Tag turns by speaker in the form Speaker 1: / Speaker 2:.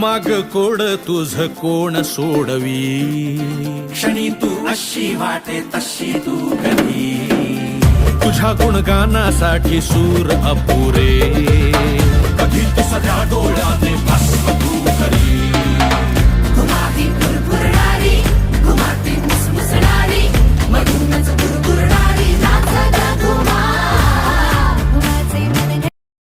Speaker 1: माग कोड तुझ कोण सोडवी.
Speaker 2: क्षणी तू अशी वाटे तशी तू कधी.
Speaker 1: तुझ्या गुणगानासाठी सूर अपुरे.
Speaker 2: कधी तू सध्या डोळ्याने